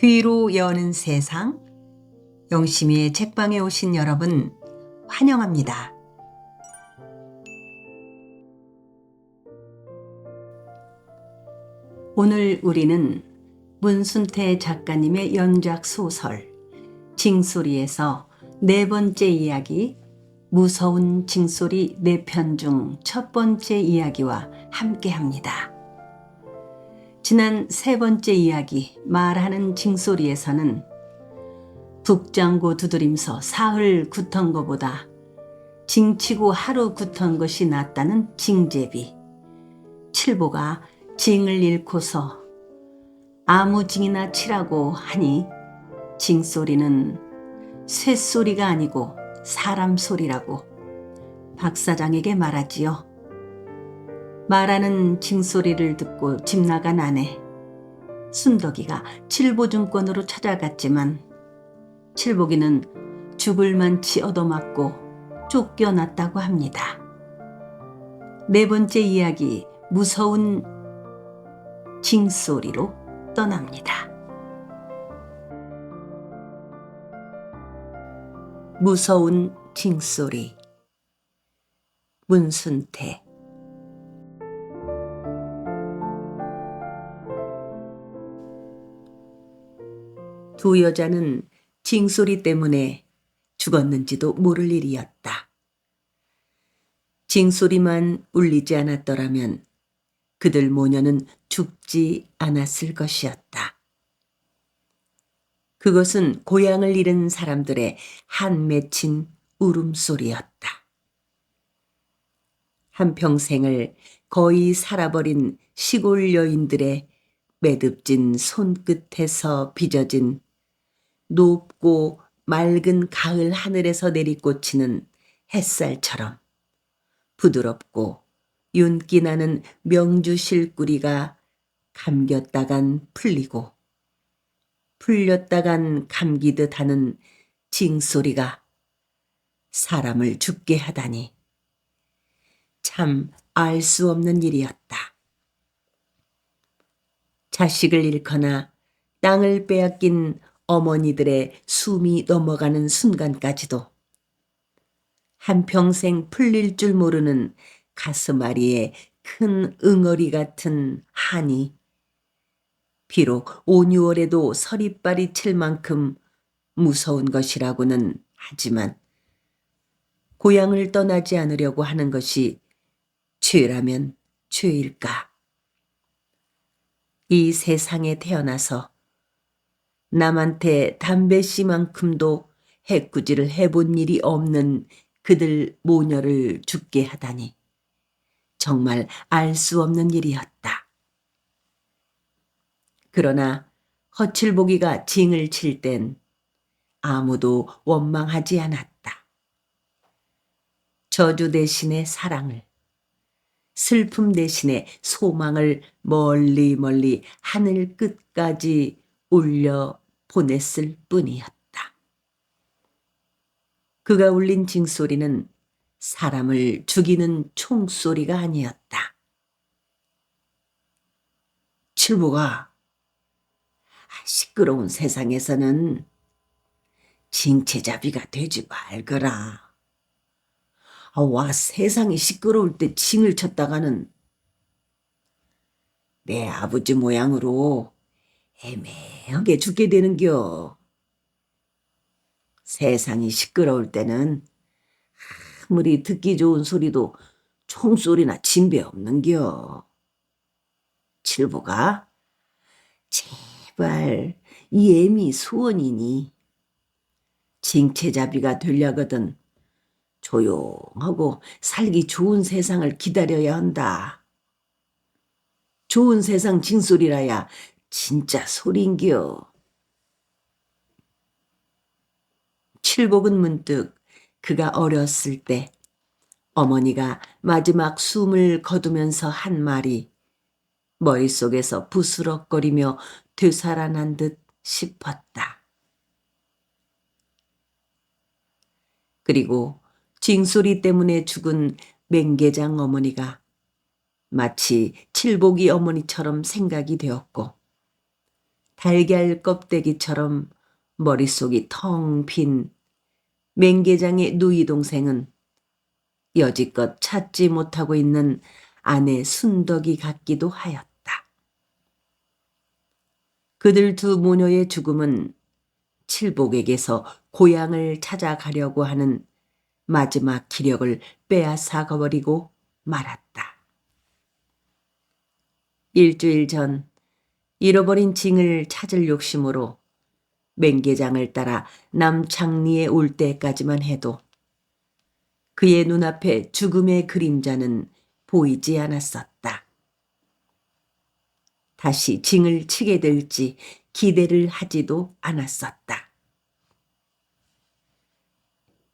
귀로 여는 세상, 영심이의 책방에 오신 여러분 환영합니다. 오늘 우리는 문순태 작가님의 연작 소설 징소리에서 네 번째 이야기 무서운 징소리 4편 중 첫 번째 이야기와 함께합니다. 지난 세 번째 이야기 말하는 징소리에서는 북장고 두드림서 사흘 굿턴 거보다 징치고 하루 굿턴 것이 낫다는 징제비, 칠보가 징을 잃고서 아무 징이나 치라고 하니 징소리는 쇠소리가 아니고 사람 소리라고 박 사장에게 말하지요. 말하는 징소리를 듣고 집 나간 아내 순덕이가 칠보증권으로 찾아갔지만 칠보기는 죽을 만치 얻어맞고 쫓겨났다고 합니다. 네 번째 이야기 무서운 징소리로 떠납니다. 무서운 징소리 문순태. 두 여자는 징소리 때문에 죽었는지도 모를 일이었다. 징소리만 울리지 않았더라면 그들 모녀는 죽지 않았을 것이었다. 그것은 고향을 잃은 사람들의 한 맺힌 울음소리였다. 한평생을 거의 살아버린 시골 여인들의 매듭진 손끝에서 빚어진 높고 맑은 가을 하늘에서 내리꽂히는 햇살처럼 부드럽고 윤기 나는 명주 실꾸리가 감겼다간 풀리고 풀렸다간 감기듯 하는 징소리가 사람을 죽게 하다니 참 알 수 없는 일이었다. 자식을 잃거나 땅을 빼앗긴 어머니들의 숨이 넘어가는 순간까지도 한평생 풀릴 줄 모르는 가슴앓이에 큰 응어리 같은 한이 비록 5, 6월에도 서리빨이 칠 만큼 무서운 것이라고는 하지만 고향을 떠나지 않으려고 하는 것이 죄라면 죄일까? 이 세상에 태어나서 남한테 담배 씨만큼도 해꾸지를 해본 일이 없는 그들 모녀를 죽게 하다니 정말 알 수 없는 일이었다. 그러나 허칠보기가 징을 칠 땐 아무도 원망하지 않았다. 저주 대신에 사랑을, 슬픔 대신에 소망을 멀리 멀리 하늘 끝까지 울려 보냈을 뿐이었다. 그가 울린 징소리는 사람을 죽이는 총소리가 아니었다. 칠보가 시끄러운 세상에서는 징체잡이가 되지 말거라. 와, 세상이 시끄러울 때 징을 쳤다가는 내 아버지 모양으로 애매하게 죽게 되는겨. 세상이 시끄러울 때는 아무리 듣기 좋은 소리도 총소리나 진배 없는겨. 칠보가 제발 이 애미 소원이니 징체잡이가 되려거든 조용하고 살기 좋은 세상을 기다려야 한다. 좋은 세상 징소리라야 진짜 소린겨. 칠복은 문득 그가 어렸을 때 어머니가 마지막 숨을 거두면서 한 말이 머릿속에서 부스럭거리며 되살아난 듯 싶었다. 그리고 징소리 때문에 죽은 맹계장 어머니가 마치 칠복이 어머니처럼 생각이 되었고 달걀 껍데기처럼 머릿속이 텅 빈 맹계장의 누이 동생은 여지껏 찾지 못하고 있는 아내 순덕이 같기도 하였다. 그들 두 모녀의 죽음은 칠복에게서 고향을 찾아가려고 하는 마지막 기력을 빼앗아 가버리고 말았다. 일주일 전 잃어버린 징을 찾을 욕심으로 맹계장을 따라 남창리에 올 때까지만 해도 그의 눈앞에 죽음의 그림자는 보이지 않았었다. 다시 징을 치게 될지 기대를 하지도 않았었다.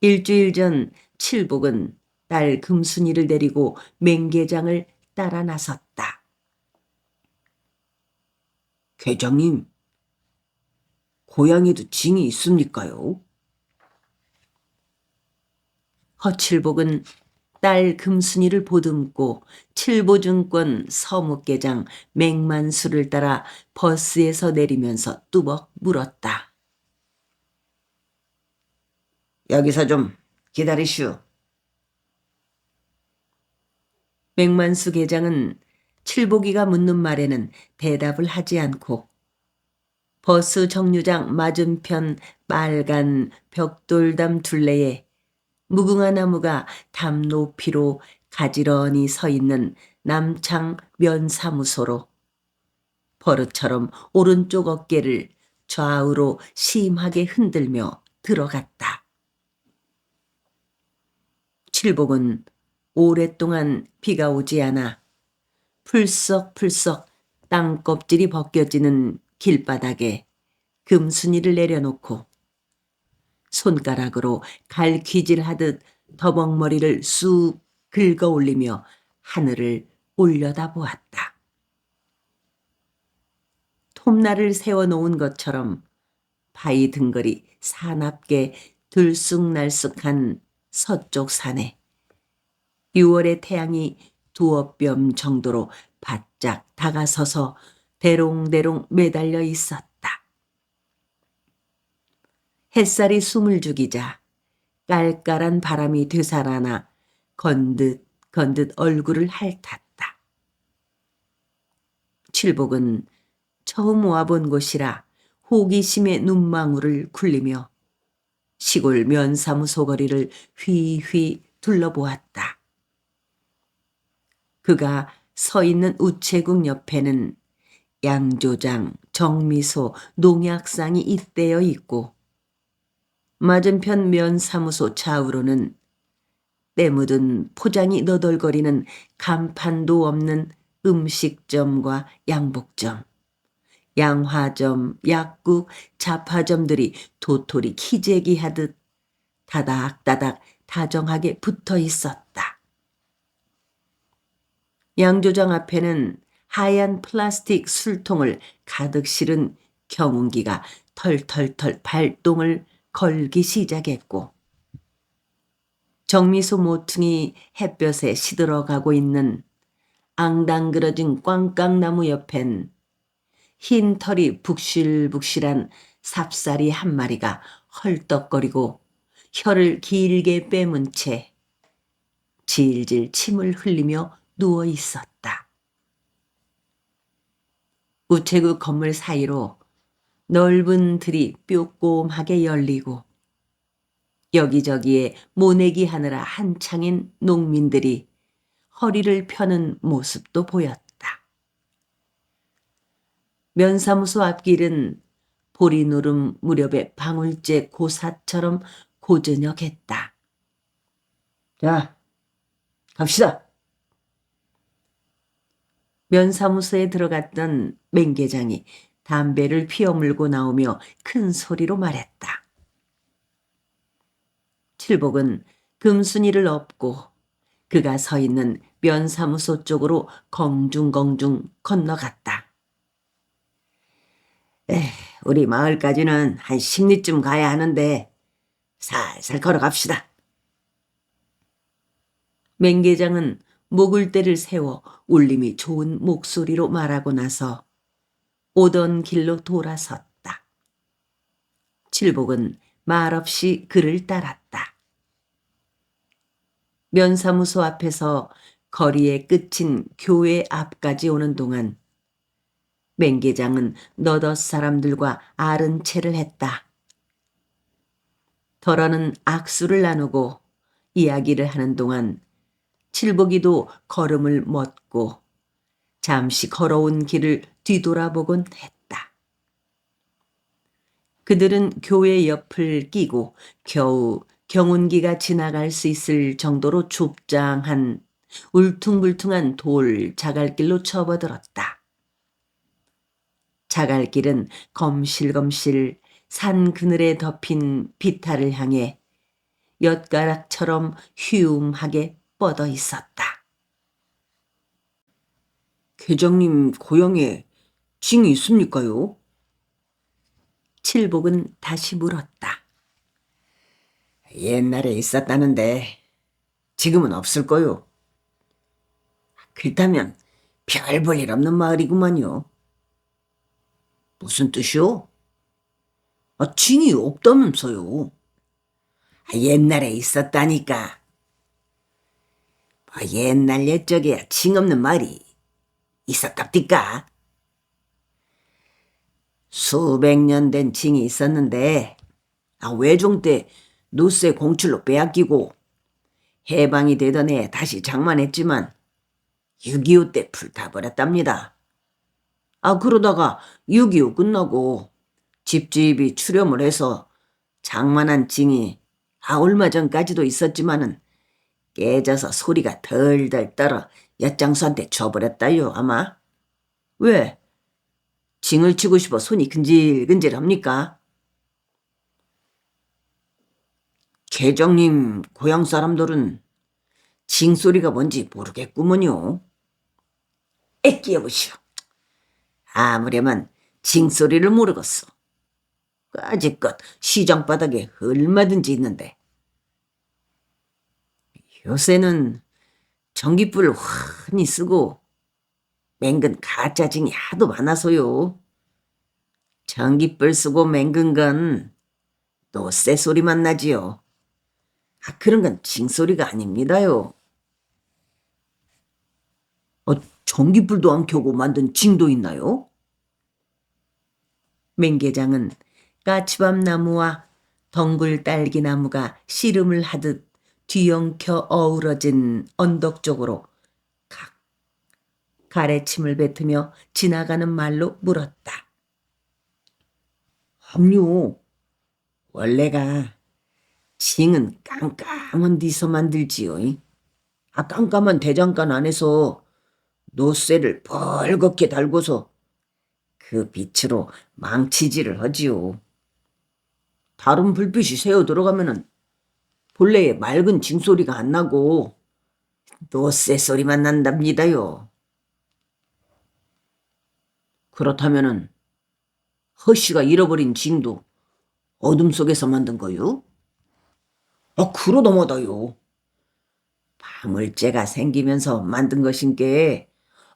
일주일 전 칠복은 딸 금순이를 데리고 맹계장을 따라 나섰다. 계장님, 고향에도 징이 있습니까요? 허칠복은 딸 금순이를 보듬고 칠보증권 서묵계장 맹만수를 따라 버스에서 내리면서 뚜벅 물었다. 여기서 좀 기다리시오. 맹만수 계장은 칠복이가 묻는 말에는 대답을 하지 않고 버스 정류장 맞은편 빨간 벽돌담 둘레에 무궁화 나무가 담 높이로 가지런히 서 있는 남창 면사무소로 버릇처럼 오른쪽 어깨를 좌우로 심하게 흔들며 들어갔다. 칠복은 오랫동안 비가 오지 않아 풀썩풀썩 땅껍질이 벗겨지는 길바닥에 금순이를 내려놓고 손가락으로 갈퀴질하듯 더벅머리를 쑥 긁어 올리며 하늘을 올려다보았다. 톱날을 세워놓은 것처럼 바위 등걸이 사납게 들쑥날쑥한 서쪽 산에 6월의 태양이 두어 뼘 정도로 바짝 다가서서 대롱대롱 매달려 있었다. 햇살이 숨을 죽이자 깔깔한 바람이 되살아나 건듯 얼굴을 핥았다. 칠복은 처음 와본 곳이라 호기심의 눈망울을 굴리며 시골 면사무소 거리를 휘휘 둘러보았다. 그가 서 있는 우체국 옆에는 양조장, 정미소, 농약상이 잇대어 있고 맞은편 면사무소 좌우로는 때 묻은 포장이 너덜거리는 간판도 없는 음식점과 양복점, 양화점, 약국, 잡화점들이 도토리 키재기 하듯 다닥다닥 다정하게 붙어 있었다. 양조장 앞에는 하얀 플라스틱 술통을 가득 실은 경운기가 털털털 발동을 걸기 시작했고 정미소 모퉁이 햇볕에 시들어가고 있는 앙당그러진 꽝깡나무 옆엔 흰 털이 북실북실한 삽살이 한 마리가 헐떡거리고 혀를 길게 빼문 채 질질 침을 흘리며 누워 있었다. 우체국 건물 사이로 넓은 들이 뾰꼼하게 열리고 여기저기에 모내기 하느라 한창인 농민들이 허리를 펴는 모습도 보였다. 면사무소 앞길은 보리누름 무렵의 방울제 고사처럼 고저녁했다. 자, 갑시다. 면사무소에 들어갔던 맹계장이 담배를 피워 물고 나오며 큰 소리로 말했다. 칠복은 금순이를 업고 그가 서 있는 면사무소 쪽으로 공중공중 건너갔다. 우리 마을까지는 한 10리쯤 가야 하는데 살살 걸어갑시다. 맹계장은 목을대를 세워 울림이 좋은 목소리로 말하고 나서 오던 길로 돌아섰다. 칠복은 말없이 그를 따랐다. 면사무소 앞에서 거리의 끝인 교회 앞까지 오는 동안 맹계장은 너덧 사람들과 아른 체를 했다. 더러는 악수를 나누고 이야기를 하는 동안 칠복이도 걸음을 멎고 잠시 걸어온 길을 뒤돌아보곤 했다. 그들은 교회 옆을 끼고 겨우 경운기가 지나갈 수 있을 정도로 좁장한 울퉁불퉁한 돌 자갈길로 접어들었다. 자갈길은 검실검실 산 그늘에 덮인 비탈을 향해 엿가락처럼 휘움하게 뻗어 있었다. 계장님 고향에 징이 있습니까요? 칠복은 다시 물었다. 옛날에 있었다는데 지금은 없을 거요. 그렇다면 별 볼 일 없는 마을이구만요. 무슨 뜻이요? 징이 없다면서요. 옛날에 있었다니까. 옛날 옛적에 징 없는 마을이 있었답디까? 수백 년 된 징이 있었는데 외종 때 노세 공출로 빼앗기고 해방이 되던 해 다시 장만했지만 6.25 때 불타버렸답니다. 그러다가 6.25 끝나고 집집이 출염을 해서 장만한 징이 얼마 전까지도 있었지만은 깨져서 소리가 덜덜 떨어 엿장수한테 줘버렸다요 아마. 왜? 징을 치고 싶어 손이 근질근질합니까? 계장님 고향 사람들은 징 소리가 뭔지 모르겠구먼요. 애끼여보시오. 아무렴은 징 소리를 모르겠어. 까짓것 시장 바닥에 얼마든지 있는데. 요새는 전기불을 환히 쓰고 맹근 가짜 징이 하도 많아서요. 전기불 쓰고 맹근 건 노새 소리만 나지요. 그런 건 징 소리가 아닙니다요. 전기불도 안 켜고 만든 징도 있나요? 맹계장은 까치밤 나무와 덩굴 딸기 나무가 씨름을 하듯 뒤엉켜 어우러진 언덕 쪽으로 가래침을 뱉으며 지나가는 말로 물었다. 함요. 원래가 징은 깜깜한 데서 만들지요. 깜깜한 대장간 안에서 노쇠를 벌겋게 달고서 그 빛으로 망치질을 하지요. 다른 불빛이 새어 들어가면은 본래의 맑은 징소리가 안 나고 노쇠 소리만 난답니다요. 그렇다면은 허씨가 잃어버린 징도 어둠 속에서 만든 거요? 그러다마다요. 방울제가 생기면서 만든 것인 게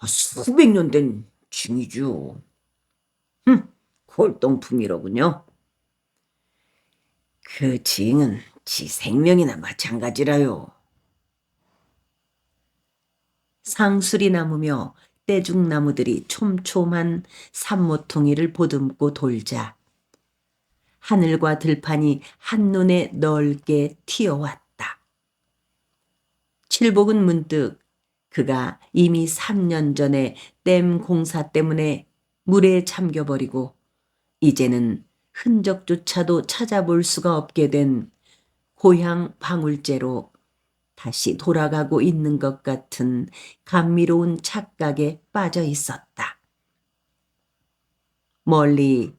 수백 년 된 징이죠. 골동품이로군요. 그 징은 지 생명이나 마찬가지라요. 상수리 나무며 떼죽나무들이 촘촘한 산모퉁이를 보듬고 돌자 하늘과 들판이 한눈에 넓게 튀어왔다. 칠복은 문득 그가 이미 3년 전에 댐 공사 때문에 물에 잠겨버리고 이제는 흔적조차도 찾아볼 수가 없게 된 고향 방울제로 다시 돌아가고 있는 것 같은 감미로운 착각에 빠져 있었다. 멀리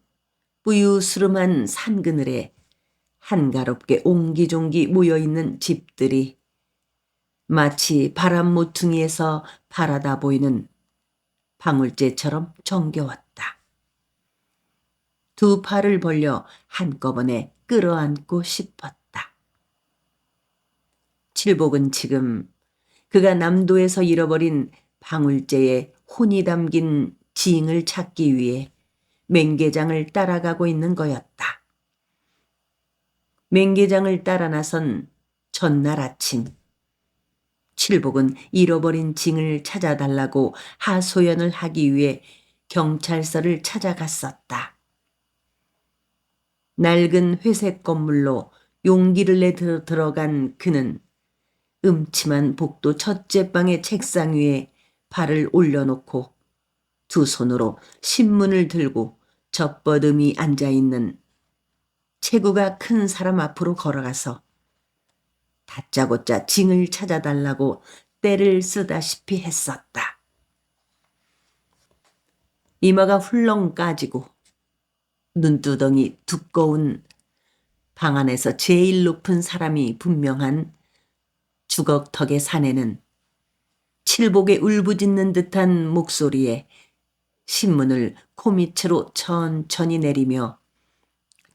뿌유스름한 산그늘에 한가롭게 옹기종기 모여있는 집들이 마치 바람 모퉁이에서 바라다 보이는 방울제처럼 정겨웠다. 두 팔을 벌려 한꺼번에 끌어안고 싶었다. 칠복은 지금 그가 남도에서 잃어버린 방울제의 혼이 담긴 징을 찾기 위해 맹계장을 따라가고 있는 거였다. 맹계장을 따라 나선 전날 아침, 칠복은 잃어버린 징을 찾아달라고 하소연을 하기 위해 경찰서를 찾아갔었다. 낡은 회색 건물로 용기를 내 들어간 그는 음침한 복도 첫째 방의 책상 위에 발을 올려놓고 두 손으로 신문을 들고 젖버듬이 앉아있는 체구가 큰 사람 앞으로 걸어가서 다짜고짜 징을 찾아달라고 떼를 쓰다시피 했었다. 이마가 훌렁 까지고 눈두덩이 두꺼운 방 안에서 제일 높은 사람이 분명한 주걱턱의 사내는 칠복의 울부짖는 듯한 목소리에 신문을 코밑으로 천천히 내리며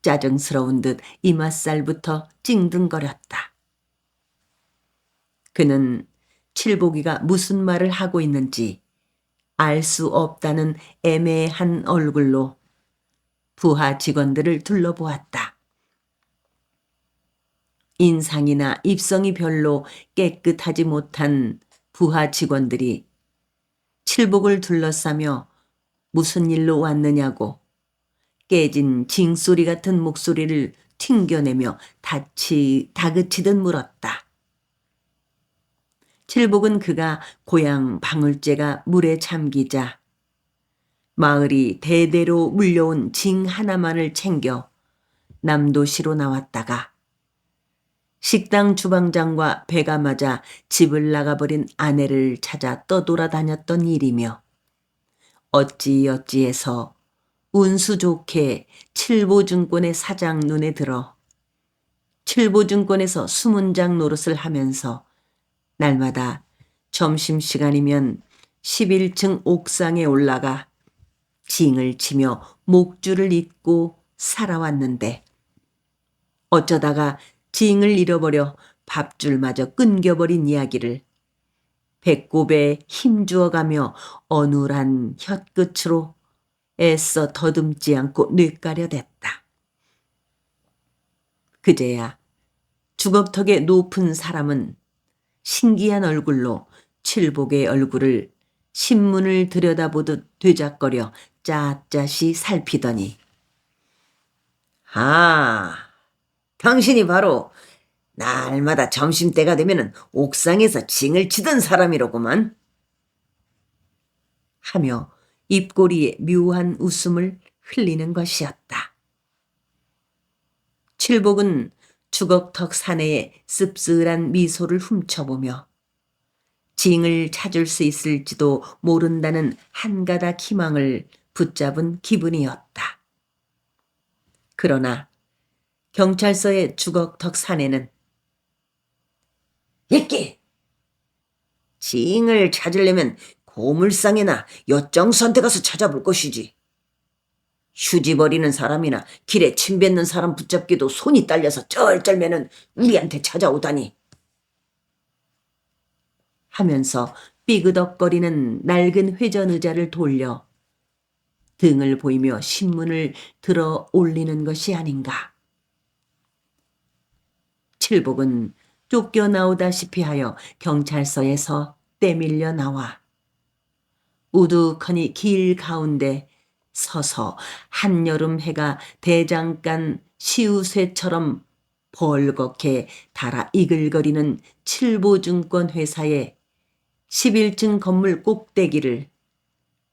짜증스러운 듯 이맛살부터 찡등거렸다. 그는 칠복이가 무슨 말을 하고 있는지 알 수 없다는 애매한 얼굴로 부하 직원들을 둘러보았다. 인상이나 입성이 별로 깨끗하지 못한 부하 직원들이 칠복을 둘러싸며 무슨 일로 왔느냐고 깨진 징소리 같은 목소리를 튕겨내며 다그치듯 물었다. 칠복은 그가 고향 방울제가 물에 잠기자 마을이 대대로 물려온 징 하나만을 챙겨 남도시로 나왔다가 식당 주방장과 배가 맞아 집을 나가버린 아내를 찾아 떠돌아다녔던 일이며 어찌어찌해서 운수 좋게 칠보증권의 사장 눈에 들어 칠보증권에서 수문장 노릇을 하면서 날마다 점심시간이면 11층 옥상에 올라가 징을 치며 목줄을 잇고 살아왔는데 어쩌다가 징을 잃어버려 밥줄마저 끊겨버린 이야기를 배꼽에 힘주어가며 어눌한 혀끝으로 애써 더듬지 않고 뇌까려댔다. 그제야 주걱턱의 높은 사람은 신기한 얼굴로 칠복의 얼굴을 신문을 들여다보듯 되작거려 짜짜시 살피더니 당신이 바로 날마다 점심때가 되면은 옥상에서 징을 치던 사람이로구만. 하며 입꼬리에 묘한 웃음을 흘리는 것이었다. 칠복은 주걱턱 사내의 씁쓸한 미소를 훔쳐보며 징을 찾을 수 있을지도 모른다는 한가닥 희망을 붙잡은 기분이었다. 그러나 경찰서의 주걱턱 사내는 이끼! 징을 찾으려면 고물상에나 엿정수한테 가서 찾아볼 것이지. 휴지 버리는 사람이나 길에 침 뱉는 사람 붙잡기도 손이 딸려서 쩔쩔매는 우리한테 찾아오다니. 하면서 삐그덕거리는 낡은 회전 의자를 돌려 등을 보이며 신문을 들어 올리는 것이 아닌가. 칠복은 쫓겨나오다시피 하여 경찰서에서 떼밀려 나와 우두커니 길 가운데 서서 한여름 해가 대장간 시우쇠처럼 벌겋게 달아 이글거리는 칠보증권 회사의 11층 건물 꼭대기를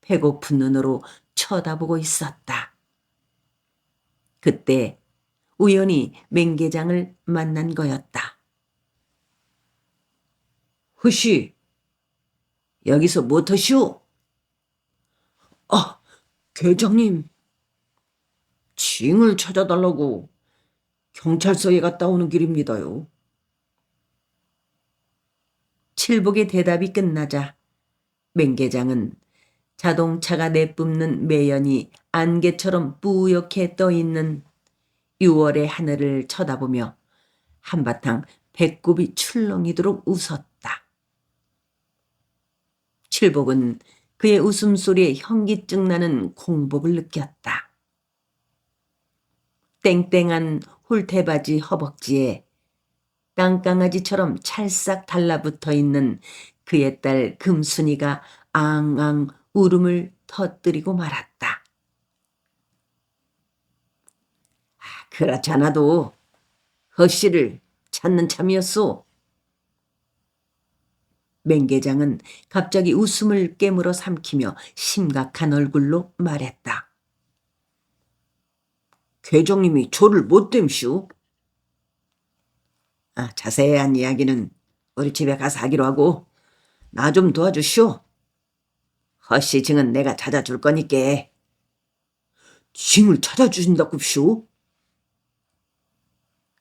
배고픈 눈으로 쳐다보고 있었다. 그때 우연히 맹계장을 만난 거였다. 허씨, 여기서 뭐터시오? 계장님. 징을 찾아달라고 경찰서에 갔다 오는 길입니다요. 칠복의 대답이 끝나자 맹계장은 자동차가 내뿜는 매연이 안개처럼 뿌옇게 떠있는 6월의 하늘을 쳐다보며 한바탕 배꼽이 출렁이도록 웃었다. 칠복은 그의 웃음소리에 현기증 나는 공복을 느꼈다. 땡땡한 홀대바지 허벅지에 땅강아지처럼 찰싹 달라붙어 있는 그의 딸 금순이가 앙앙 울음을 터뜨리고 말았다. 그렇잖아도 허씨를 찾는 참이었소. 맹계장은 갑자기 웃음을 깨물어 삼키며 심각한 얼굴로 말했다. 계장님이 저를 못 댐쇼? 자세한 이야기는 우리 집에 가서 하기로 하고 나 좀 도와주시오. 허씨 증은 내가 찾아줄 거니께. 증을 찾아주신다고쇼?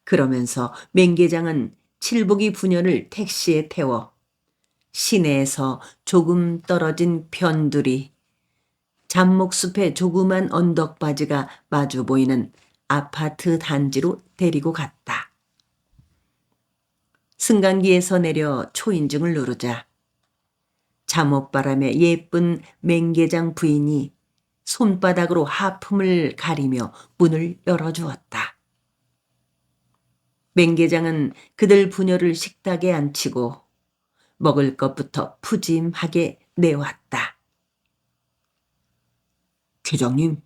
그러면서 맹계장은 칠복이 부녀를 택시에 태워 시내에서 조금 떨어진 변두리, 잡목숲의 조그만 언덕바지가 마주 보이는 아파트 단지로 데리고 갔다. 승강기에서 내려 초인증을 누르자 잠옷바람에 예쁜 맹계장 부인이 손바닥으로 하품을 가리며 문을 열어주었다. 맹계장은 그들 부녀를 식탁에 앉히고 먹을 것부터 푸짐하게 내왔다. 계장님,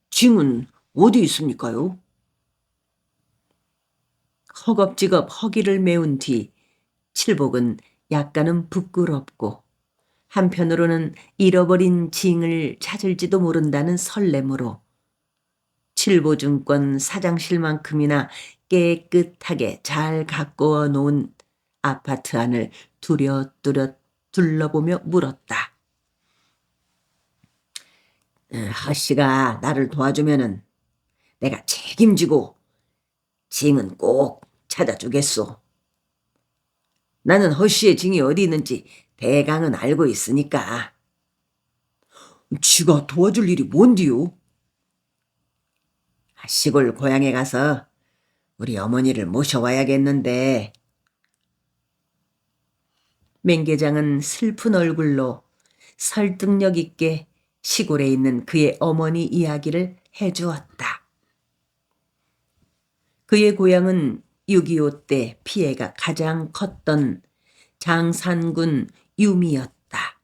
증은 어디 있습니까요? 허겁지겁 허기를 메운 뒤 칠복은 약간은 부끄럽고 한편으로는 잃어버린 징을 찾을지도 모른다는 설렘으로 칠보증권 사장실만큼이나 깨끗하게 잘 가꾸어 놓은 아파트 안을 두렷두렷 둘러보며 물었다. 허씨가 나를 도와주면은 내가 책임지고 증은 꼭 찾아주겠소. 나는 허씨의 증이 어디 있는지 대강은 알고 있으니까. 지가 도와줄 일이 뭔디요? 시골 고향에 가서 우리 어머니를 모셔와야겠는데. 맹계장은 슬픈 얼굴로 설득력 있게 시골에 있는 그의 어머니 이야기를 해주었다. 그의 고향은 6.25 때 피해가 가장 컸던 장산군 유미였다.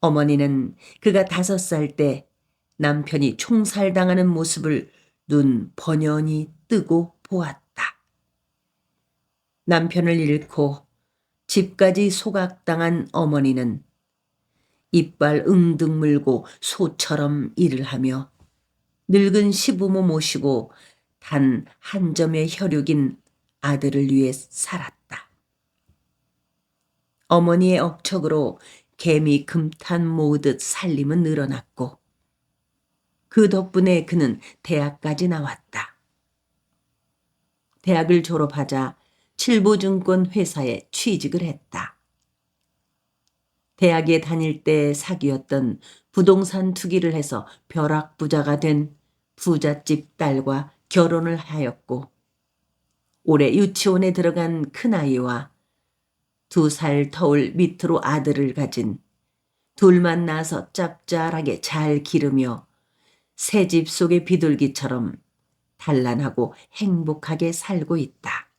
어머니는 그가 5살 때 남편이 총살당하는 모습을 눈 번연히 뜨고 보았다. 남편을 잃고 집까지 소각당한 어머니는 이빨 응등 물고 소처럼 일을 하며 늙은 시부모 모시고 단 한 점의 혈육인 아들을 위해 살았다. 어머니의 억척으로 개미 금탄 모으듯 살림은 늘어났고 그 덕분에 그는 대학까지 나왔다. 대학을 졸업하자 칠보증권 회사에 취직을 했다. 대학에 다닐 때 사귀었던 부동산 투기를 해서 벼락부자가 된 부잣집 딸과 결혼을 하였고 올해 유치원에 들어간 큰아이와 2살 터울 밑으로 아들을 가진 둘만 낳아서 짭짤하게 잘 기르며 새 집 속의 비둘기처럼 단란하고 행복하게 살고 있다.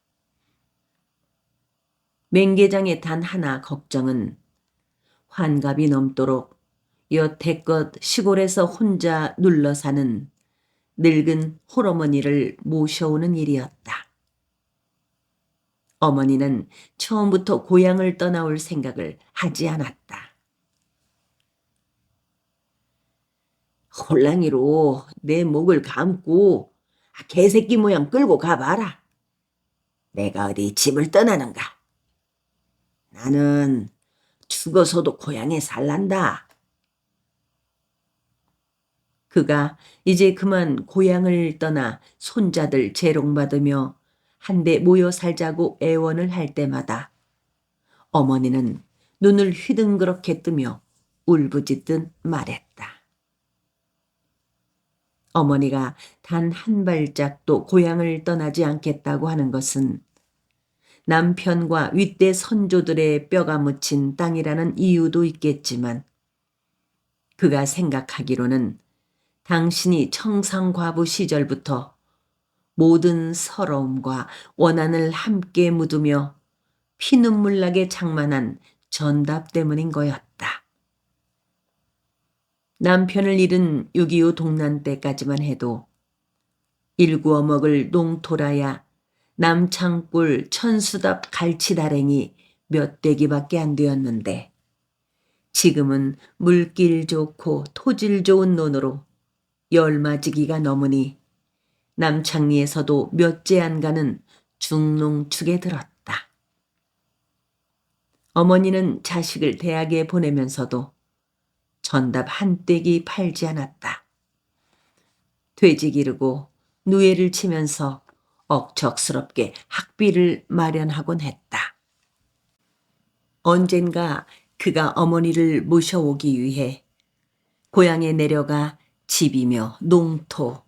맹계장의 단 하나 걱정은 환갑이 넘도록 여태껏 시골에서 혼자 눌러 사는 늙은 홀어머니를 모셔오는 일이었다. 어머니는 처음부터 고향을 떠나올 생각을 하지 않았다. 홀랑이로 내 목을 감고 개새끼 모양 끌고 가봐라. 내가 어디 집을 떠나는가. 나는 죽어서도 고향에 살란다. 그가 이제 그만 고향을 떠나 손자들 재롱받으며 한데 모여 살자고 애원을 할 때마다 어머니는 눈을 휘둥그렇게 뜨며 울부짖듯 말했다. 어머니가 단 한 발짝도 고향을 떠나지 않겠다고 하는 것은 남편과 윗대 선조들의 뼈가 묻힌 땅이라는 이유도 있겠지만 그가 생각하기로는 당신이 청상과부 시절부터 모든 서러움과 원한을 함께 묻으며 피눈물 나게 장만한 전답 때문인 거였다. 남편을 잃은 6.25 동란 때까지만 해도 일구어먹을 농토라야 남창꿀 천수답 갈치다랭이 몇 대기밖에 안 되었는데 지금은 물길 좋고 토질 좋은 논으로 열마지기가 넘으니 남창리에서도 몇째 안 가는 중농축에 들었다. 어머니는 자식을 대학에 보내면서도 전답 한 떼기 팔지 않았다. 돼지 기르고 누에를 치면서 억척스럽게 학비를 마련하곤 했다. 언젠가 그가 어머니를 모셔오기 위해 고향에 내려가 집이며 농토,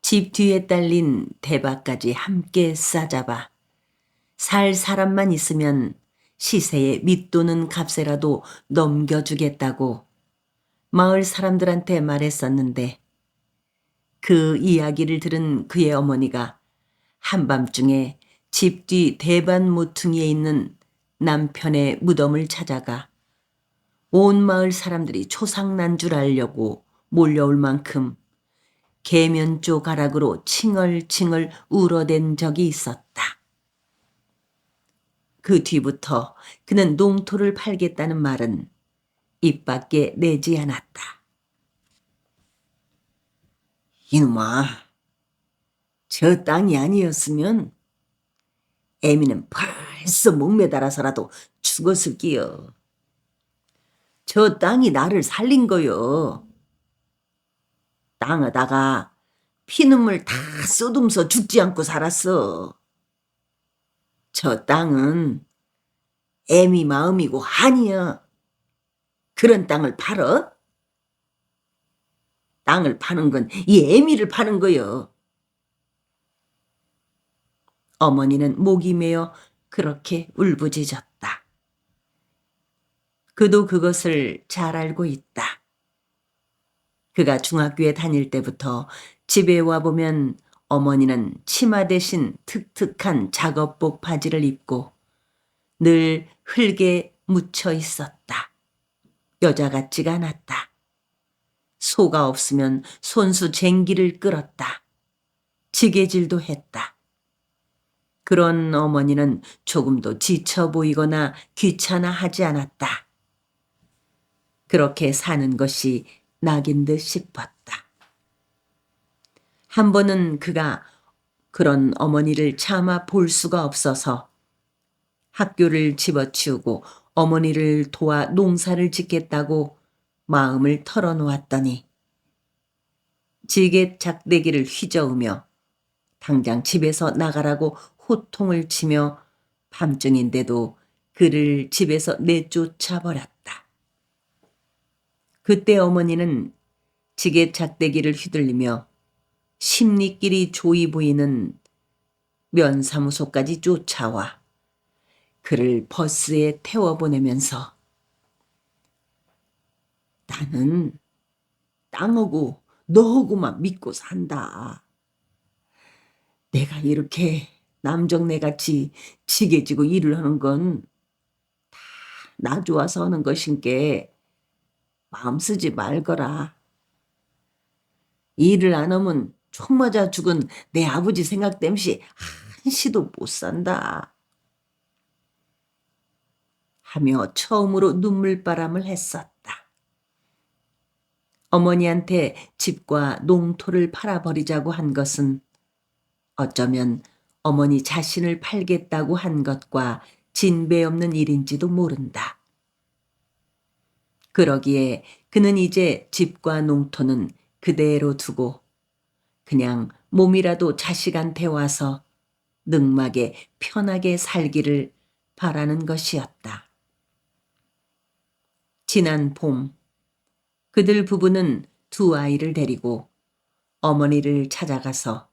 집 뒤에 딸린 대밭까지 함께 싸잡아 살 사람만 있으면 시세에 밑도는 값에라도 넘겨주겠다고 마을 사람들한테 말했었는데 그 이야기를 들은 그의 어머니가 한밤중에 집 뒤 대밭 모퉁이에 있는 남편의 무덤을 찾아가 온 마을 사람들이 초상난 줄 알려고 몰려올 만큼 계면조 가락으로 칭얼칭얼 울어댄 적이 있었다. 그 뒤부터 그는 농토를 팔겠다는 말은 입 밖에 내지 않았다. 이놈아, 저 땅이 아니었으면 애미는 벌써 목매달아서라도 죽었을 끼여. 저 땅이 나를 살린 거요. 땅에다가 피눈물 다 쏟으면서 죽지 않고 살았어. 저 땅은 애미 마음이고 한이야. 그런 땅을 팔어? 땅을 파는 건 이 애미를 파는 거요. 어머니는 목이 메어 그렇게 울부짖었다. 그도 그것을 잘 알고 있다. 그가 중학교에 다닐 때부터 집에 와보면 어머니는 치마 대신 특특한 작업복 바지를 입고 늘 흙에 묻혀 있었다. 여자 같지가 않았다. 소가 없으면 손수 쟁기를 끌었다. 지게질도 했다. 그런 어머니는 조금도 지쳐 보이거나 귀찮아하지 않았다. 그렇게 사는 것이 낙인 듯 싶었다. 한 번은 그가 그런 어머니를 차마 볼 수가 없어서 학교를 집어치우고 어머니를 도와 농사를 짓겠다고 마음을 털어놓았더니 지게 작대기를 휘저으며 당장 집에서 나가라고 호통을 치며 밤중인데도 그를 집에서 내쫓아 버렸다. 그때 어머니는 지게 작대기를 휘둘리며 십리길이 조이 보이는 면사무소까지 쫓아와 그를 버스에 태워보내면서 나는 땅하고 너하고만 믿고 산다. 내가 이렇게 남정네같이 지게지고 일을 하는 건 다 나 좋아서 하는 것인게 마음 쓰지 말거라. 일을 안 하면 총 맞아 죽은 내 아버지 생각 땜시 한시도 못 산다. 하며 처음으로 눈물바람을 했었다. 어머니한테 집과 농토를 팔아버리자고 한 것은 어쩌면 어머니 자신을 팔겠다고 한 것과 진배 없는 일인지도 모른다. 그러기에 그는 이제 집과 농토는 그대로 두고 그냥 몸이라도 자식한테 와서 늑막에 편하게 살기를 바라는 것이었다. 지난 봄 그들 부부는 두 아이를 데리고 어머니를 찾아가서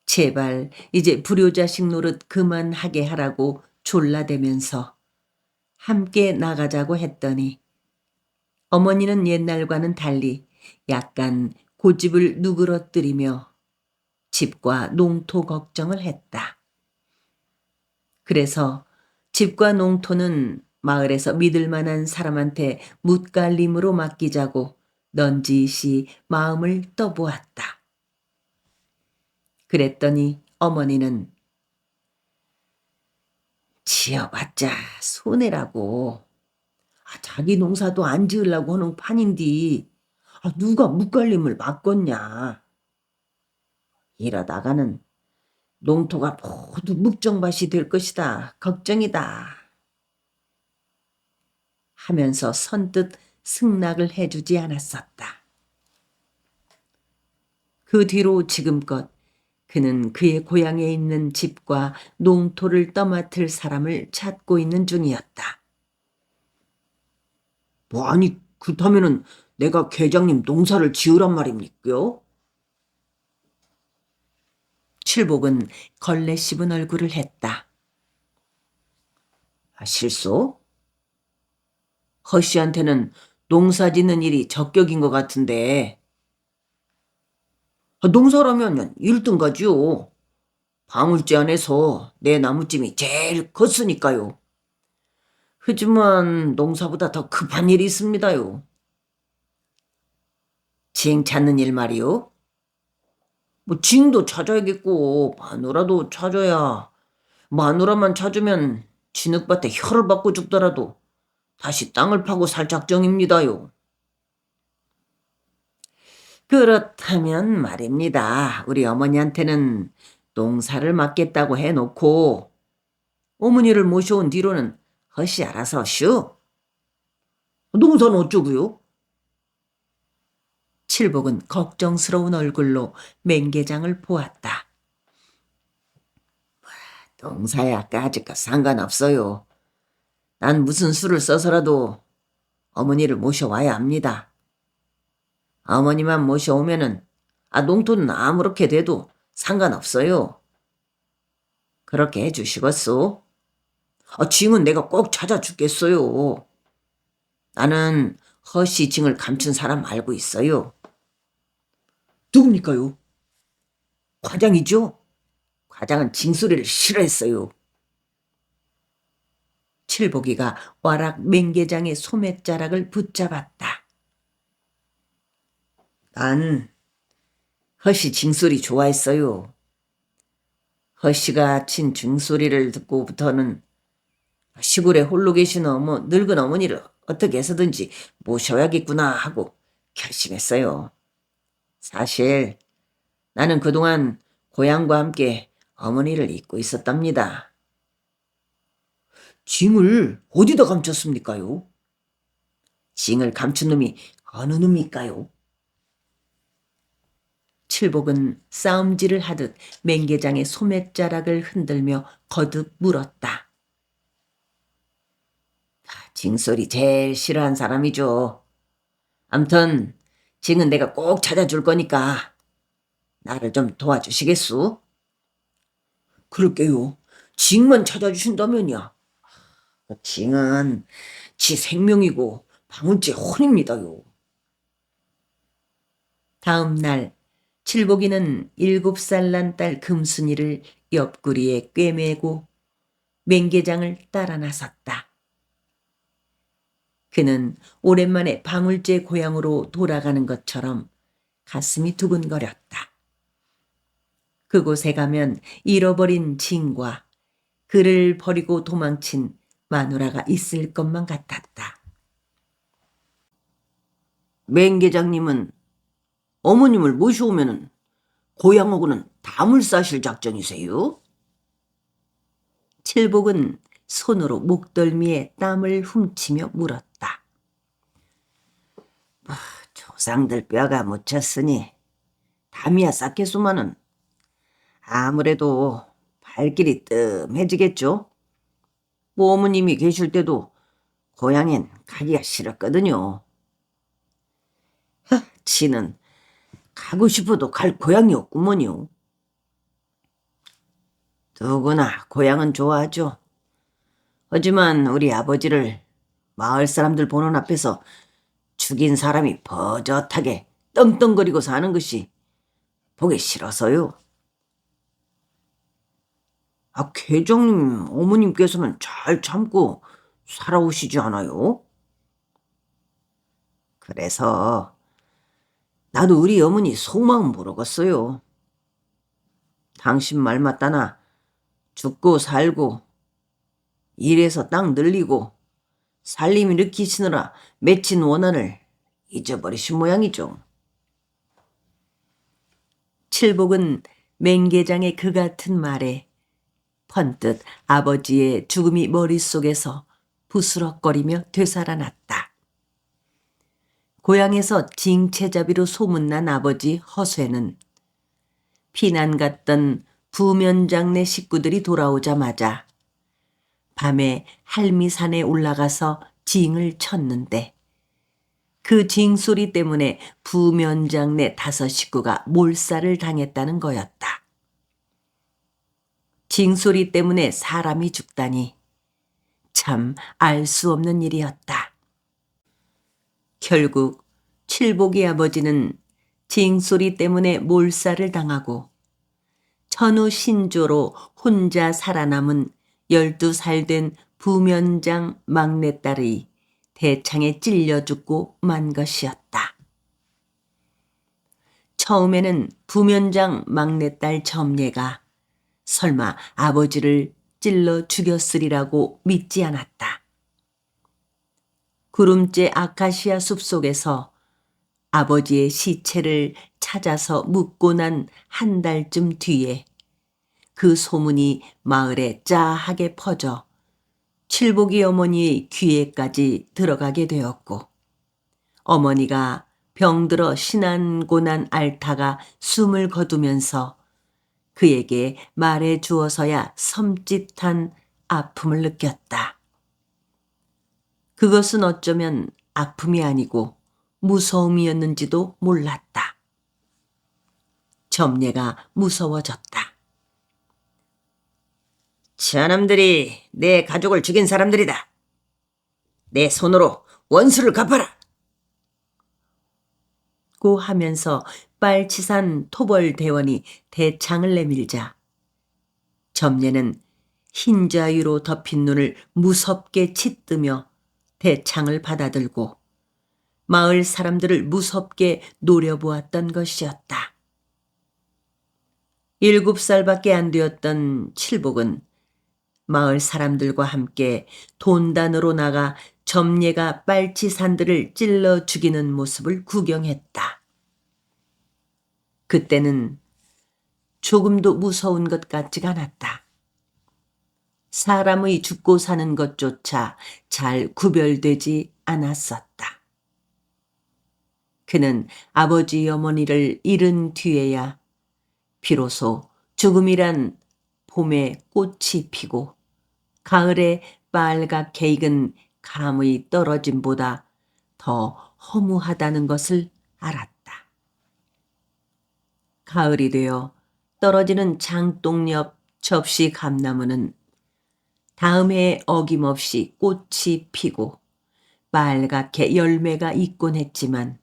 제발 이제 불효자식 노릇 그만하게 하라고 졸라대면서 함께 나가자고 했더니 어머니는 옛날과는 달리 약간 고집을 누그러뜨리며 집과 농토 걱정을 했다. 그래서 집과 농토는 마을에서 믿을 만한 사람한테 뭇갈림으로 맡기자고 넌지시 마음을 떠보았다. 그랬더니 어머니는 지어봤자 손해라고. 자기 농사도 안 지으려고 하는 판인디 누가 뭇갈림을 맡겄냐. 이러다가는 농토가 모두 묵정밭이 될 것이다. 걱정이다. 하면서 선뜻 승낙을 해주지 않았었다. 그 뒤로 지금껏 그는 그의 고향에 있는 집과 농토를 떠맡을 사람을 찾고 있는 중이었다. 아니, 그렇다면은 내가 계장님 농사를 지으란 말입니까요? 칠복은 걸레 씹은 얼굴을 했다. 실소? 허씨한테는 농사 짓는 일이 적격인 것 같은데. 농사라면 1등가지요. 방울제 안에서 내 나무찜이 제일 컸으니까요. 하지만 농사보다 더 급한 일이 있습니다요. 징 찾는 일 말이요? 징도 찾아야겠고 마누라도 찾아야. 마누라만 찾으면 진흙밭에 혀를 받고 죽더라도 다시 땅을 파고 살 작정입니다요. 그렇다면 말입니다. 우리 어머니한테는 농사를 맡겠다고 해놓고 어머니를 모셔온 뒤로는 허시 알아서 쉬우. 농사는 어쩌고요? 칠복은 걱정스러운 얼굴로 맹개장을 보았다. 농사야 까짓것 상관없어요. 난 무슨 수를 써서라도 어머니를 모셔와야 합니다. 어머니만 모셔오면은 농토는 아무렇게 돼도 상관없어요. 그렇게 해주시겠소? 징은 내가 꼭 찾아주겠어요. 나는 허씨 징을 감춘 사람 알고 있어요. 누굽니까요? 과장이죠? 과장은 징소리를 싫어했어요. 칠복이가 와락 맹개장의 소매자락을 붙잡았다. 난 허씨 징소리 좋아했어요. 허씨가 친 징소리를 듣고부터는 시골에 홀로 계신 늙은 어머니를 어떻게 해서든지 모셔야겠구나 하고 결심했어요. 사실 나는 그동안 고향과 함께 어머니를 잊고 있었답니다. 징을 어디다 감췄습니까요? 징을 감춘 놈이 어느 놈일까요? 칠복은 싸움질을 하듯 맹개장의 소매자락을 흔들며 거듭 물었다. 징소리 제일 싫어한 사람이죠. 암튼 징은 내가 꼭 찾아줄 거니까 나를 좀 도와주시겠소? 그럴게요. 징만 찾아주신다면야. 징은 지 생명이고 방울제 혼입니다요. 다음 날 칠복이는 7살 난 딸 금순이를 옆구리에 꿰매고 맹개장을 따라 나섰다. 그는 오랜만에 방울제 고향으로 돌아가는 것처럼 가슴이 두근거렸다. 그곳에 가면 잃어버린 징과 그를 버리고 도망친 마누라가 있을 것만 같았다. 맹계장님은 어머님을 모셔오면은 고향하고는 담을 싸실 작정이세요? 칠복은 손으로 목덜미에 땀을 훔치며 물었다. 조상들 뼈가 묻혔으니 담이야 쌓겠소만은 아무래도 발길이 뜸해지겠죠? 어머님이 계실 때도 고향엔 가기가 싫었거든요. 지는 가고 싶어도 갈 고향이 없구먼요. 누구나 고향은 좋아하죠. 하지만 우리 아버지를 마을 사람들 보는 앞에서 죽인 사람이 버젓하게 떵떵거리고 사는 것이 보기 싫어서요. 계장님 어머님께서는 잘 참고 살아오시지 않아요? 그래서 나도 우리 어머니 속마음 모르겠어요. 당신 말 맞다나 죽고 살고 일해서 땅 늘리고 살림 일으키시느라 맺힌 원한을 잊어버리신 모양이죠. 칠복은 맹계장의 그 같은 말에 번뜩 아버지의 죽음이 머릿속에서 부스럭거리며 되살아났다. 고향에서 징채잡이로 소문난 아버지 허쇠는 피난 갔던 부면장내 식구들이 돌아오자마자 밤에 할미산에 올라가서 징을 쳤는데 그 징소리 때문에 부면장내 5 식구가 몰살을 당했다는 거였다. 징소리 때문에 사람이 죽다니 참 알 수 없는 일이었다. 결국 칠복이 아버지는 징소리 때문에 몰살을 당하고 천우 신조로 혼자 살아남은 12살 된 부면장 막내딸의 대창에 찔려 죽고 만 것이었다. 처음에는 부면장 막내딸 점례가 설마 아버지를 찔러 죽였으리라고 믿지 않았다. 구름째 아카시아 숲속에서 아버지의 시체를 찾아서 묻고 난 1달쯤 뒤에 그 소문이 마을에 짜하게 퍼져 칠복이 어머니의 귀에까지 들어가게 되었고 어머니가 병들어 신안고난 앓다가 숨을 거두면서 그에게 말해 주어서야 섬찟한 아픔을 느꼈다. 그것은 어쩌면 아픔이 아니고 무서움이었는지도 몰랐다. 점례가 무서워졌다. 저놈들이 내 가족을 죽인 사람들이다. 내 손으로 원수를 갚아라. 고 하면서 빨치산 토벌 대원이 대창을 내밀자 점례는 흰자위로 덮인 눈을 무섭게 치뜨며 대창을 받아들고 마을 사람들을 무섭게 노려보았던 것이었다. 7살밖에 안 되었던 칠복은 마을 사람들과 함께 돈단으로 나가 점례가 빨치산들을 찔러 죽이는 모습을 구경했다. 그때는 조금도 무서운 것 같지가 않았다. 사람의 죽고 사는 것조차 잘 구별되지 않았었다. 그는 아버지 어머니를 잃은 뒤에야 비로소 죽음이란 봄에 꽃이 피고 가을에 빨갛게 익은 감의 떨어짐보다 더 허무하다는 것을 알았다. 가을이 되어 떨어지는 장독 옆 접시 감나무는 다음 해에 어김없이 꽃이 피고 빨갛게 열매가 있곤 했지만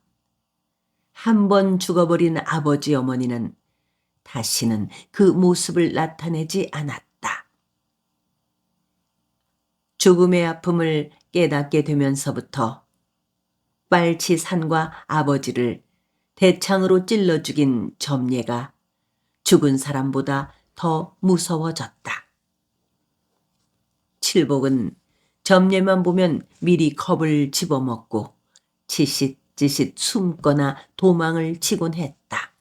한 번 죽어버린 아버지 어머니는 다시는 그 모습을 나타내지 않았다. 죽음의 아픔을 깨닫게 되면서부터 빨치산과 아버지를 대창으로 찔러 죽인 점례가 죽은 사람보다 더 무서워졌다. 칠복은 점례만 보면 미리 겁을 집어먹고 지싯지싯 숨거나 도망을 치곤 했다.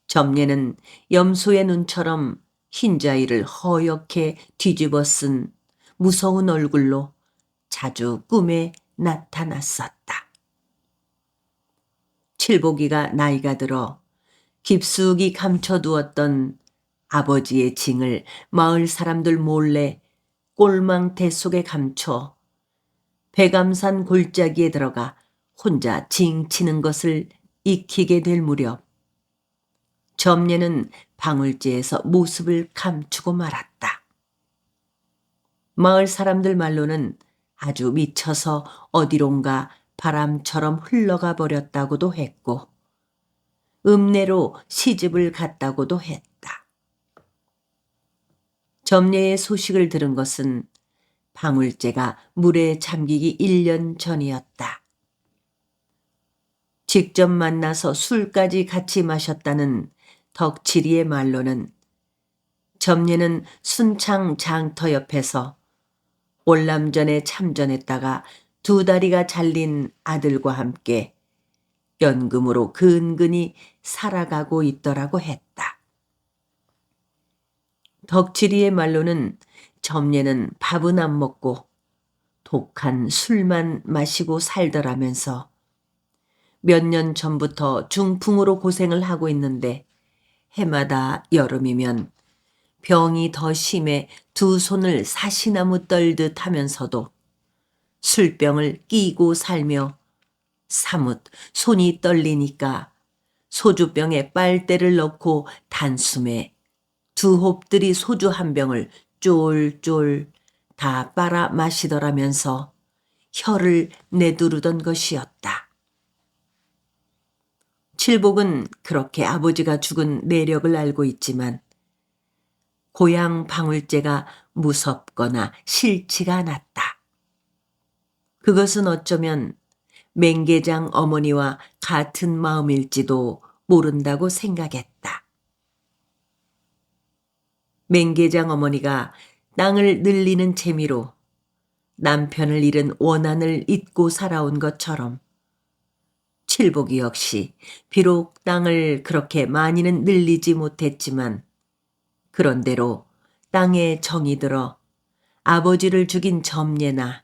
점례는 염소의 눈처럼 흰자위를 허옇게 뒤집어 쓴 무서운 얼굴로 자주 꿈에 나타났었다. 칠복이가 나이가 들어 깊숙이 감춰두었던 아버지의 징을 마을 사람들 몰래 꼴망대 속에 감춰 백암산 골짜기에 들어가 혼자 징 치는 것을 익히게 될 무렵 점례는 방울제에서 모습을 감추고 말았다. 마을 사람들 말로는 아주 미쳐서 어디론가 바람처럼 흘러가 버렸다고도 했고 읍내로 시집을 갔다고도 했다. 점례의 소식을 들은 것은 방울제가 물에 잠기기 1년 전이었다. 직접 만나서 술까지 같이 마셨다는 덕칠이의 말로는 점례는 순창 장터 옆에서 올남전에 참전했다가 2다리가 잘린 아들과 함께 연금으로 근근히 살아가고 있더라고 했다. 덕칠이의 말로는 점례는 밥은 안 먹고 독한 술만 마시고 살더라면서 몇 년 전부터 중풍으로 고생을 하고 있는데 해마다 여름이면 병이 더 심해 2 손을 사시나무 떨듯 하면서도 술병을 끼고 살며 사뭇 손이 떨리니까 소주병에 빨대를 넣고 단숨에 2 홉들이 소주 1병을 쫄쫄 다 빨아 마시더라면서 혀를 내두르던 것이었다. 칠복은 그렇게 아버지가 죽은 내력을 알고 있지만 고향 방울제가 무섭거나 싫지가 않았다. 그것은 어쩌면 맹계장 어머니와 같은 마음일지도 모른다고 생각했다. 맹계장 어머니가 땅을 늘리는 재미로 남편을 잃은 원한을 잊고 살아온 것처럼 칠복이 역시 비록 땅을 그렇게 많이는 늘리지 못했지만 그런대로 땅에 정이 들어 아버지를 죽인 점례나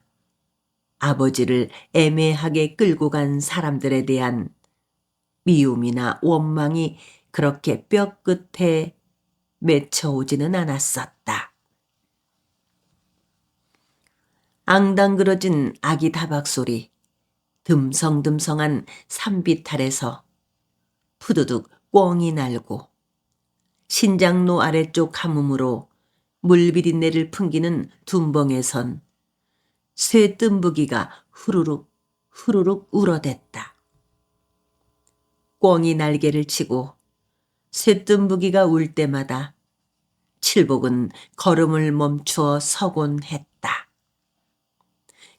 아버지를 애매하게 끌고 간 사람들에 대한 미움이나 원망이 그렇게 뼈끝에 맺혀오지는 않았었다. 앙당그러진 아기 다박 소리, 듬성듬성한 산비탈에서 푸두둑 꿩이 날고 신장로 아래쪽 가뭄으로 물비린내를 풍기는 둔벙에선 쇠뜸부기가 후루룩 후루룩 울어댔다. 꿩이 날개를 치고 쇠뜸부기가 울 때마다 칠복은 걸음을 멈추어 서곤 했다.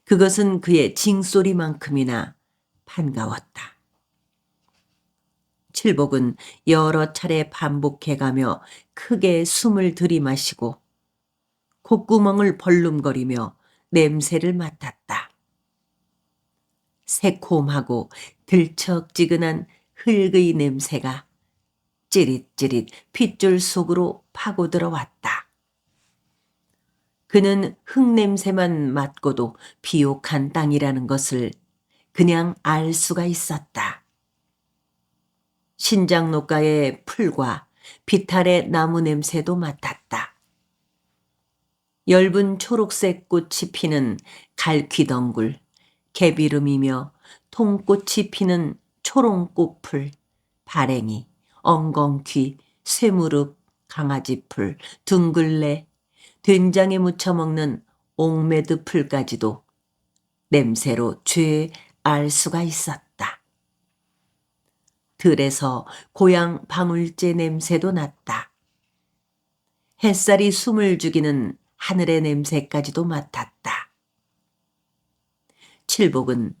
그것은 그의 징소리만큼이나 반가웠다. 칠복은 여러 차례 반복해가며 크게 숨을 들이마시고 콧구멍을 벌름거리며 냄새를 맡았다. 새콤하고 들척지근한 흙의 냄새가 찌릿찌릿 핏줄 속으로 파고들어왔다. 그는 흙냄새만 맡고도 비옥한 땅이라는 것을 그냥 알 수가 있었다. 신장로가의 풀과 비탈의 나무 냄새도 맡았다. 엷은 초록색 꽃이 피는 갈퀴덩굴, 개비름이며 통꽃이 피는 초롱꽃풀, 발행이, 엉겅퀴, 쇠무릎, 강아지풀, 둥글레, 된장에 무쳐 먹는 옥매드 풀까지도 냄새로 죄 알 수가 있었다. 들에서 고향 방울제 냄새도 났다. 햇살이 숨을 죽이는 하늘의 냄새까지도 맡았다. 칠복은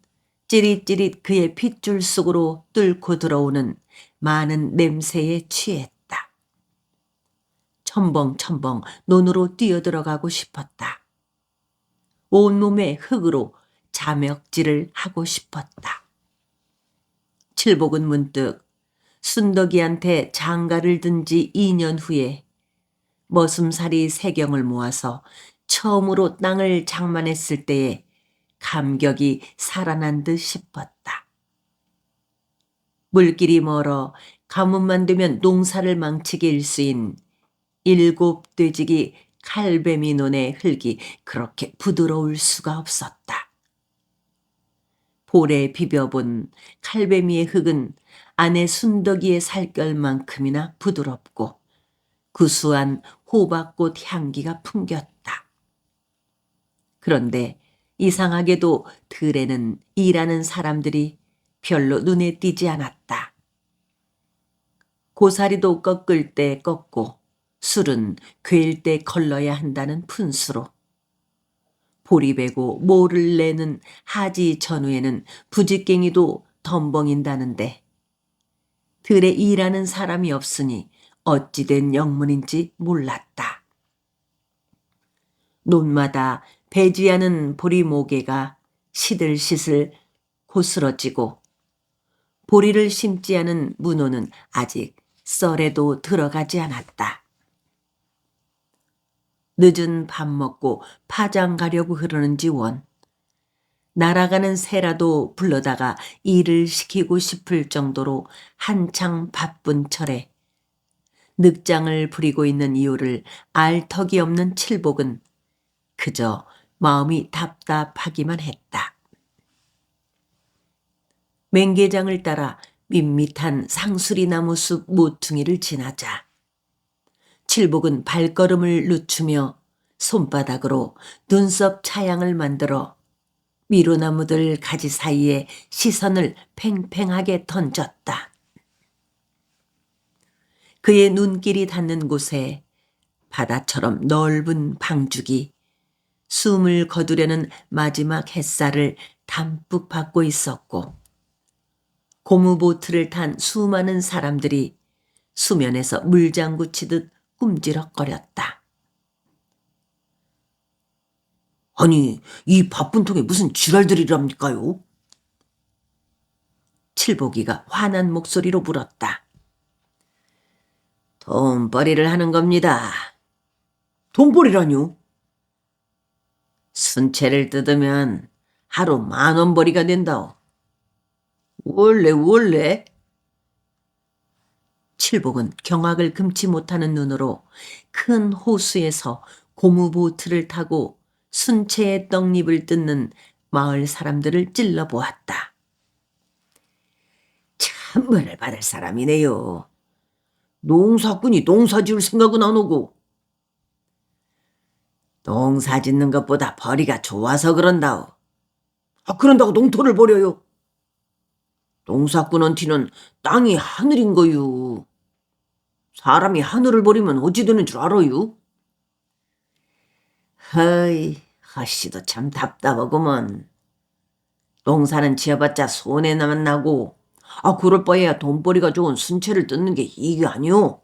찌릿찌릿 그의 핏줄 속으로 뚫고 들어오는 많은 냄새에 취했다. 첨벙첨벙 논으로 뛰어들어가고 싶었다. 온몸에 흙으로 자멱질을 하고 싶었다. 칠복은 문득 순덕이한테 장가를 든 지 2년 후에 머슴살이 3경을 모아서 처음으로 땅을 장만했을 때에 감격이 살아난 듯 싶었다. 물길이 멀어 가뭄만 되면 농사를 망치게 일수인 7 돼지기 칼뱀이 논의 흙이 그렇게 부드러울 수가 없었다. 볼에 비벼본 칼뱀이의 흙은 아내 순덕이의 살결만큼이나 부드럽고 구수한 호박꽃 향기가 풍겼다. 그런데 이상하게도 들에는 일하는 사람들이 별로 눈에 띄지 않았다. 고사리도 꺾을 때 꺾고 술은 괴일 때 걸러야 한다는 푼수로 보리배고 모를 내는 하지 전후에는 부직갱이도 덤벙인다는데 들에 일하는 사람이 없으니 어찌된 영문인지 몰랐다. 논마다 배지하는 보리모개가 시들시들 고스러지고 보리를 심지 않은 문호는 아직 썰에도 들어가지 않았다. 늦은 밥 먹고 파장 가려고 흐르는지 원. 날아가는 새라도 불러다가 일을 시키고 싶을 정도로 한창 바쁜 철에 늑장을 부리고 있는 이유를 알 턱이 없는 칠복은 그저 마음이 답답하기만 했다. 맹개장을 따라 밋밋한 상수리나무 숲 모퉁이를 지나자 칠복은 발걸음을 늦추며 손바닥으로 눈썹 차양을 만들어 미루나무들 가지 사이에 시선을 팽팽하게 던졌다. 그의 눈길이 닿는 곳에 바다처럼 넓은 방죽이 숨을 거두려는 마지막 햇살을 담뿍 받고 있었고 고무보트를 탄 수많은 사람들이 수면에서 물장구 치듯 꿈지럭거렸다. 아니, 이 바쁜 통에 무슨 지랄들이랍니까요? 칠복이가 화난 목소리로 물었다. 돈벌이를 하는 겁니다. 돈벌이라뇨? 순채를 뜯으면 하루 10,000원벌이가 된다오. 원래? 칠복은 경악을 금치 못하는 눈으로 큰 호수에서 고무보트를 타고 순채의 떡잎을 뜯는 마을 사람들을 찔러보았다. 천벌을 받을 사람이네요. 농사꾼이 농사 지을 생각은 안 오고. 농사 짓는 것보다 벌이가 좋아서 그런다오. 그런다고 농토를 버려요? 농사꾼한테는 땅이 하늘인 거유. 사람이 하늘을 버리면 어찌 되는 줄 알아요? 허이, 허씨도 참 답답하구먼. 농사는 지어봤자 손해만 나고, 그럴 바에야 돈벌이가 좋은 순채를 뜯는 게 이익이 아니오.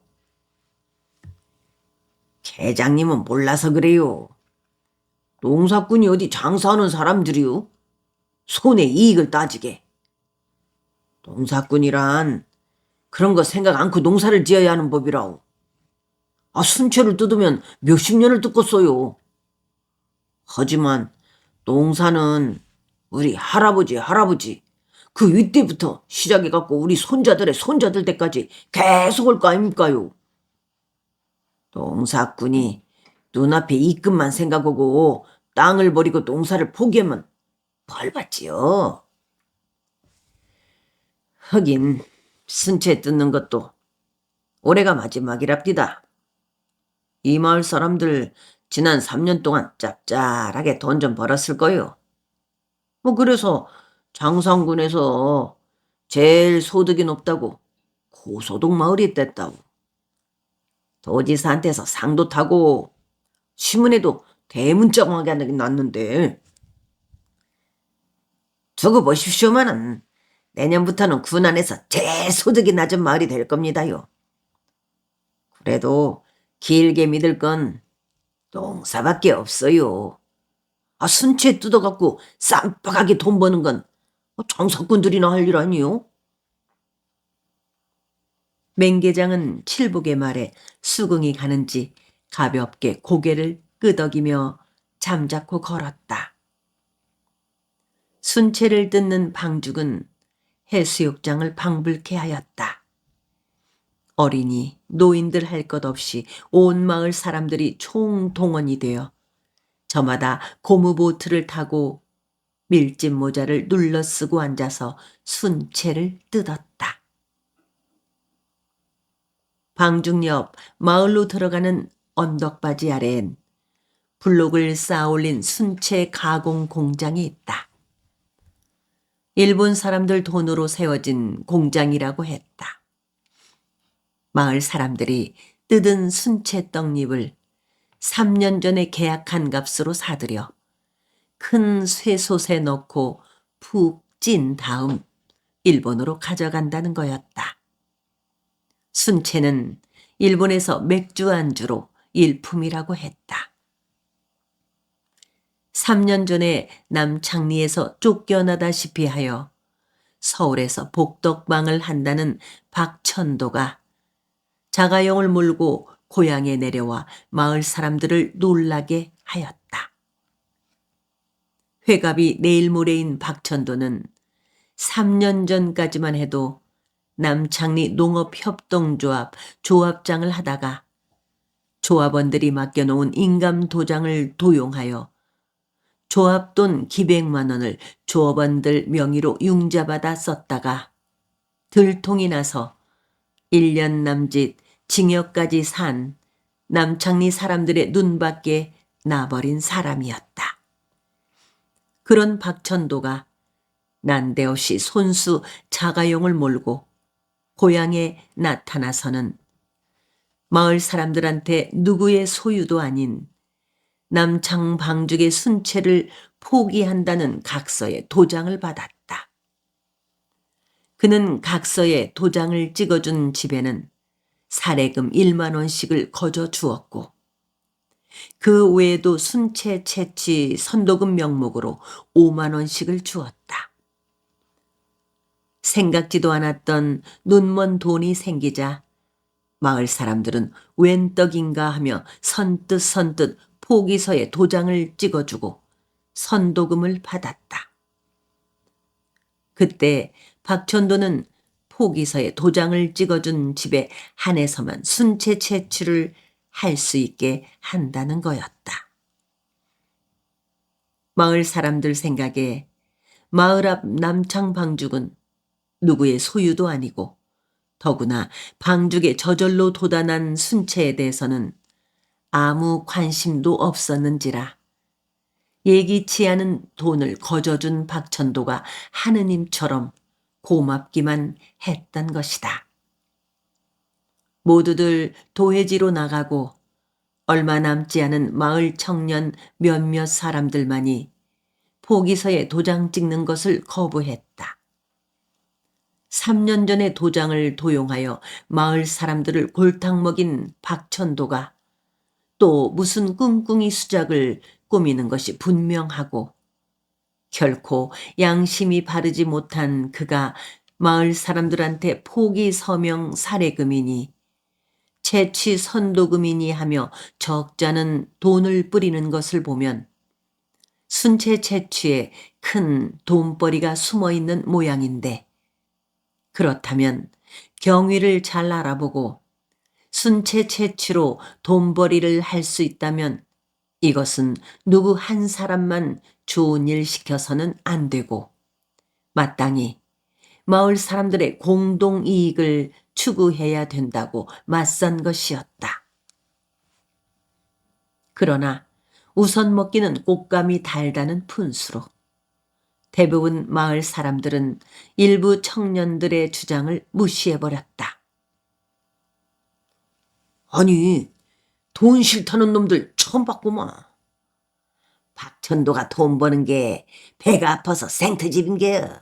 계장님은 몰라서 그래요. 농사꾼이 어디 장사하는 사람들이요? 손해 이익을 따지게. 농사꾼이란 그런 거 생각 않고 농사를 지어야 하는 법이라오. 순채를 뜯으면 몇십 년을 뜯겠어요. 하지만 농사는 우리 할아버지 그 윗때부터 시작해갖고 우리 손자들의 손자들 때까지 계속 올 거 아닙니까요? 농사꾼이 눈앞에 이끝만 생각하고 땅을 버리고 농사를 포기하면 벌 받지요. 하긴 순채 뜯는 것도 올해가 마지막이랍디다. 이 마을 사람들 지난 3년 동안 짭짤하게 돈 좀 벌었을 거요. 그래서 장상군에서 제일 소득이 높다고 고소득 마을이 됐다고. 도지사한테서 상도 타고 신문에도 대문짝하게 났는데. 두고 보십시오마는 내년부터는 군안에서 제일 소득이 낮은 마을이 될 겁니다요. 그래도 길게 믿을 건 농사밖에 없어요. 순채 뜯어갖고 쌈박하게 돈 버는 건 장사꾼들이나 할 일 아니요? 맹계장은 칠복의 말에 수긍이 가는지 가볍게 고개를 끄덕이며 잠자코 걸었다. 순채를 뜯는 방죽은 해수욕장을 방불케 하였다. 어린이, 노인들 할 것 없이 온 마을 사람들이 총동원이 되어 저마다 고무보트를 타고 밀짚 모자를 눌러쓰고 앉아서 순채를 뜯었다. 방죽 옆 마을로 들어가는 언덕바지 아래엔 블록을 쌓아올린 순채 가공 공장이 있다. 일본 사람들 돈으로 세워진 공장이라고 했다. 마을 사람들이 뜯은 순채 떡잎을 3년 전에 계약한 값으로 사들여 큰 쇠솥에 넣고 푹 찐 다음 일본으로 가져간다는 거였다. 순채는 일본에서 맥주 안주로 일품이라고 했다. 3년 전에 남창리에서 쫓겨나다시피 하여 서울에서 복덕방을 한다는 박천도가 자가용을 몰고 고향에 내려와 마을 사람들을 놀라게 하였다. 회갑이 내일 모레인 박천도는 3년 전까지만 해도 남창리 농업협동조합 조합장을 하다가 조합원들이 맡겨놓은 인감도장을 도용하여 조합돈 기백만 원을 조합원들 명의로 융자받아 썼다가 들통이 나서 1년 남짓 징역까지 산 남창리 사람들의 눈밖에 나버린 사람이었다. 그런 박천도가 난데없이 손수 자가용을 몰고 고향에 나타나서는 마을 사람들한테 누구의 소유도 아닌 남창 방죽의 순채를 포기한다는 각서에 도장을 받았다. 그는 각서에 도장을 찍어준 집에는 사례금 1만 원씩을 거저 주었고 그 외에도 순채 채취 선도금 명목으로 5만 원씩을 주었다. 생각지도 않았던 눈먼 돈이 생기자 마을 사람들은 웬 떡인가 하며 선뜻 포기서에 도장을 찍어주고 선도금을 받았다. 그때 박천도는 포기서에 도장을 찍어준 집에 한해서만 순채 채취를 할 수 있게 한다는 거였다. 마을 사람들 생각에 마을 앞 남창 방죽은 누구의 소유도 아니고 더구나 방죽에 저절로 돋아난 순채에 대해서는 아무 관심도 없었는지라 예기치 않은 돈을 거저준 박천도가 하느님처럼 고맙기만 했던 것이다. 모두들 도회지로 나가고 얼마 남지 않은 마을 청년 몇몇 사람들만이 포기서에 도장 찍는 것을 거부했다. 3년 전에 도장을 도용하여 마을 사람들을 골탕 먹인 박천도가 또 무슨 꿍꿍이 수작을 꾸미는 것이 분명하고 결코 양심이 바르지 못한 그가 마을 사람들한테 포기 서명 사례금이니 채취 선도금이니 하며 적잖은 돈을 뿌리는 것을 보면 순채 채취에 큰 돈벌이가 숨어 있는 모양인데 그렇다면 경위를 잘 알아보고 순채 채취로 돈벌이를 할 수 있다면 이것은 누구 한 사람만 좋은 일 시켜서는 안 되고 마땅히 마을 사람들의 공동 이익을 추구해야 된다고 맞선 것이었다. 그러나 우선 먹기는 꽃감이 달다는 푼수로 대부분 마을 사람들은 일부 청년들의 주장을 무시해버렸다. 아니, 돈 싫다는 놈들 처음 봤구만. 박천도가 돈 버는 게 배가 아파서 생트집인 게요.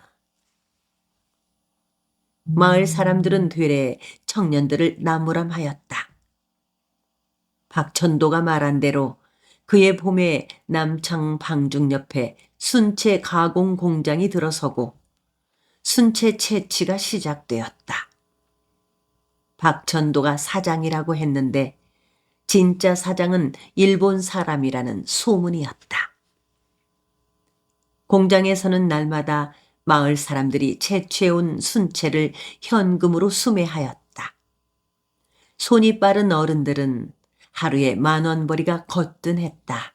마을 사람들은 되레 청년들을 나무람하였다. 박천도가 말한 대로 그의 봄에 남창 방죽 옆에 순채 가공 공장이 들어서고 순채 채취가 시작되었다. 박천도가 사장이라고 했는데 진짜 사장은 일본 사람이라는 소문이었다. 공장에서는 날마다 마을 사람들이 채취해온 순채를 현금으로 수매하였다. 손이 빠른 어른들은 하루에 10,000원벌이가 거뜬했다.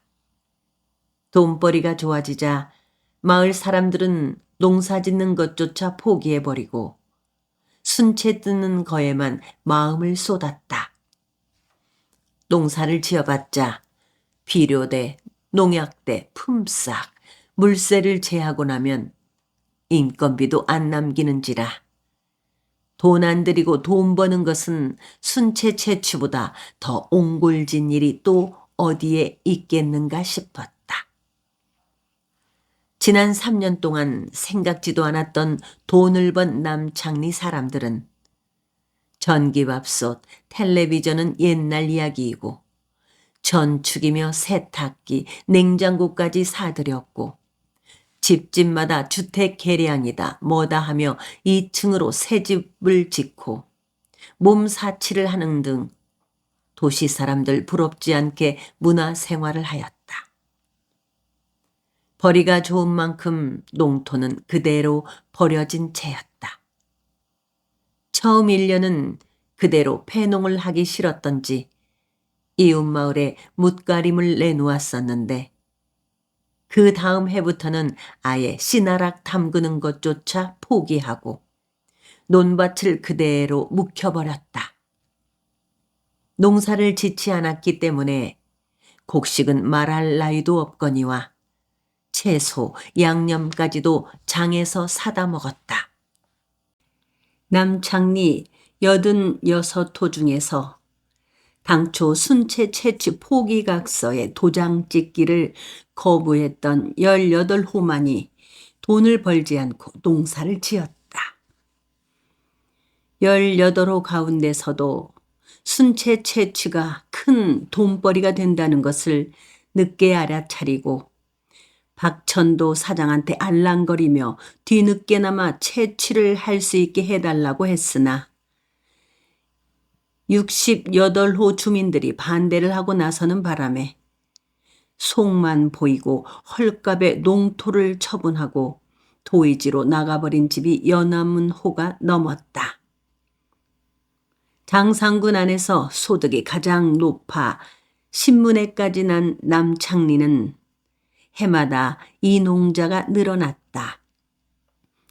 돈벌이가 좋아지자 마을 사람들은 농사 짓는 것조차 포기해버리고 순채 뜯는 거에만 마음을 쏟았다. 농사를 지어봤자 비료대, 농약대, 품삯, 물세를 제하고 나면 인건비도 안 남기는지라. 돈 안 들이고 돈 버는 것은 순채 채취보다 더 옹골진 일이 또 어디에 있겠는가 싶었다. 지난 3년 동안 생각지도 않았던 돈을 번 남창리 사람들은 전기밥솥, 텔레비전은 옛날 이야기이고 전축이며 세탁기, 냉장고까지 사들였고 집집마다 주택 개량이다 뭐다 하며 2층으로 새 집을 짓고 몸사치를 하는 등 도시 사람들 부럽지 않게 문화생활을 하였다. 벌이가 좋은 만큼 농토는 그대로 버려진 채였다. 처음 1년은 그대로 폐농을 하기 싫었던지 이웃마을에 뭇가림을 내놓았었는데 그 다음 해부터는 아예 씨나락 담그는 것조차 포기하고 논밭을 그대로 묵혀버렸다. 농사를 짓지 않았기 때문에 곡식은 말할 나위도 없거니와 채소, 양념까지도 장에서 사다 먹었다. 남창리 86호 중에서 당초 순채 채취 포기각서에 도장 찍기를 거부했던 18호만이 돈을 벌지 않고 농사를 지었다. 18호 가운데서도 순채 채취가 큰 돈벌이가 된다는 것을 늦게 알아차리고 박천도 사장한테 알랑거리며 뒤늦게나마 채취를 할 수 있게 해달라고 했으나 68호 주민들이 반대를 하고 나서는 바람에 속만 보이고 헐값에 농토를 처분하고 도의지로 나가버린 집이 연암은 호가 넘었다. 장상군 안에서 소득이 가장 높아 신문에까지 난 남창리는 해마다 이 농자가 늘어났다.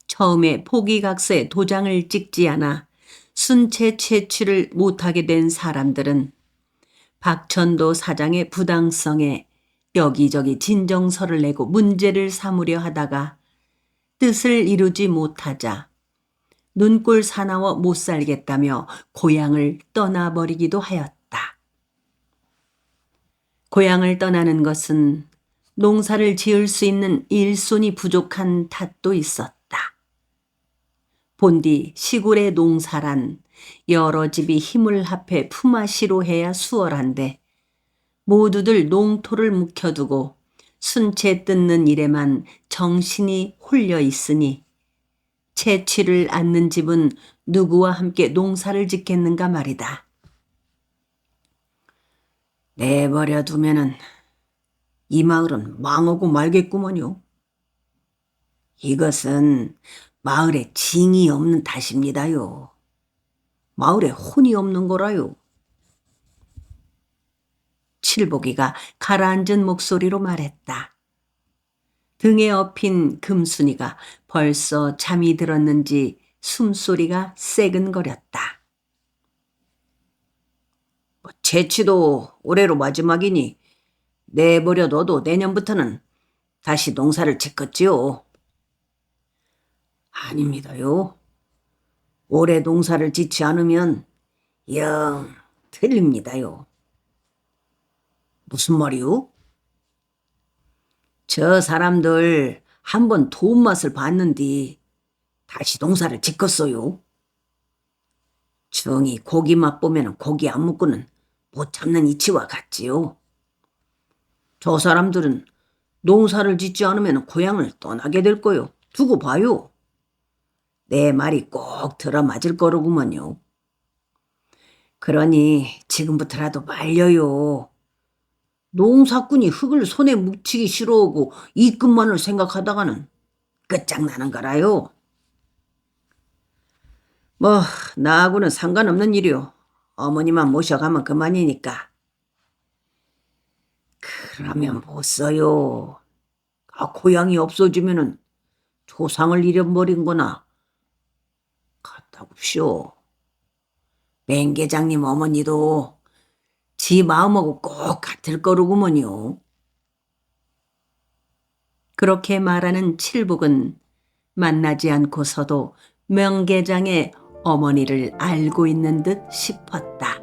처음에 포기각서에 도장을 찍지 않아 순채 채취를 못하게 된 사람들은 박천도 사장의 부당성에 여기저기 진정서를 내고 문제를 삼으려 하다가 뜻을 이루지 못하자 눈꼴 사나워 못 살겠다며 고향을 떠나버리기도 하였다. 고향을 떠나는 것은 농사를 지을 수 있는 일손이 부족한 탓도 있었다. 본디 시골의 농사란 여러 집이 힘을 합해 품앗이로 해야 수월한데 모두들 농토를 묵혀두고 순채 뜯는 일에만 정신이 홀려 있으니 채취를 않는 집은 누구와 함께 농사를 짓겠는가 말이다. 내버려 두면은 이 마을은 망하고 말겠구먼요. 이것은 마을에 징이 없는 탓입니다요. 마을에 혼이 없는 거라요. 칠복이가 가라앉은 목소리로 말했다. 등에 업힌 금순이가 벌써 잠이 들었는지 숨소리가 새근거렸다. 채취도 올해로 마지막이니 내버려 둬도 내년부터는 다시 농사를 짓겠지요. 아닙니다요. 올해 농사를 짓지 않으면 영 틀립니다요. 무슨 말이요? 저 사람들 한번 돈 맛을 봤는디 다시 농사를 짓겠어요. 정이 고기 맛보면 고기 안 먹고는 못 참는 이치와 같지요. 저 사람들은 농사를 짓지 않으면 고향을 떠나게 될 거요. 두고 봐요. 내 말이 꼭 들어맞을 거로구먼요. 그러니 지금부터라도 말려요. 농사꾼이 흙을 손에 묻히기 싫어하고 이끝만을 생각하다가는 끝장나는 거라요. 뭐 나하고는 상관없는 일이요. 어머니만 모셔가면 그만이니까. 그러면 못 써요. 고향이 없어지면은 조상을 잃어버린 거나 같다구쇼. 맹계장님 어머니도 지 마음하고 꼭 같을 거로구먼요. 그렇게 말하는 칠북은 만나지 않고서도 명계장의 어머니를 알고 있는 듯 싶었다.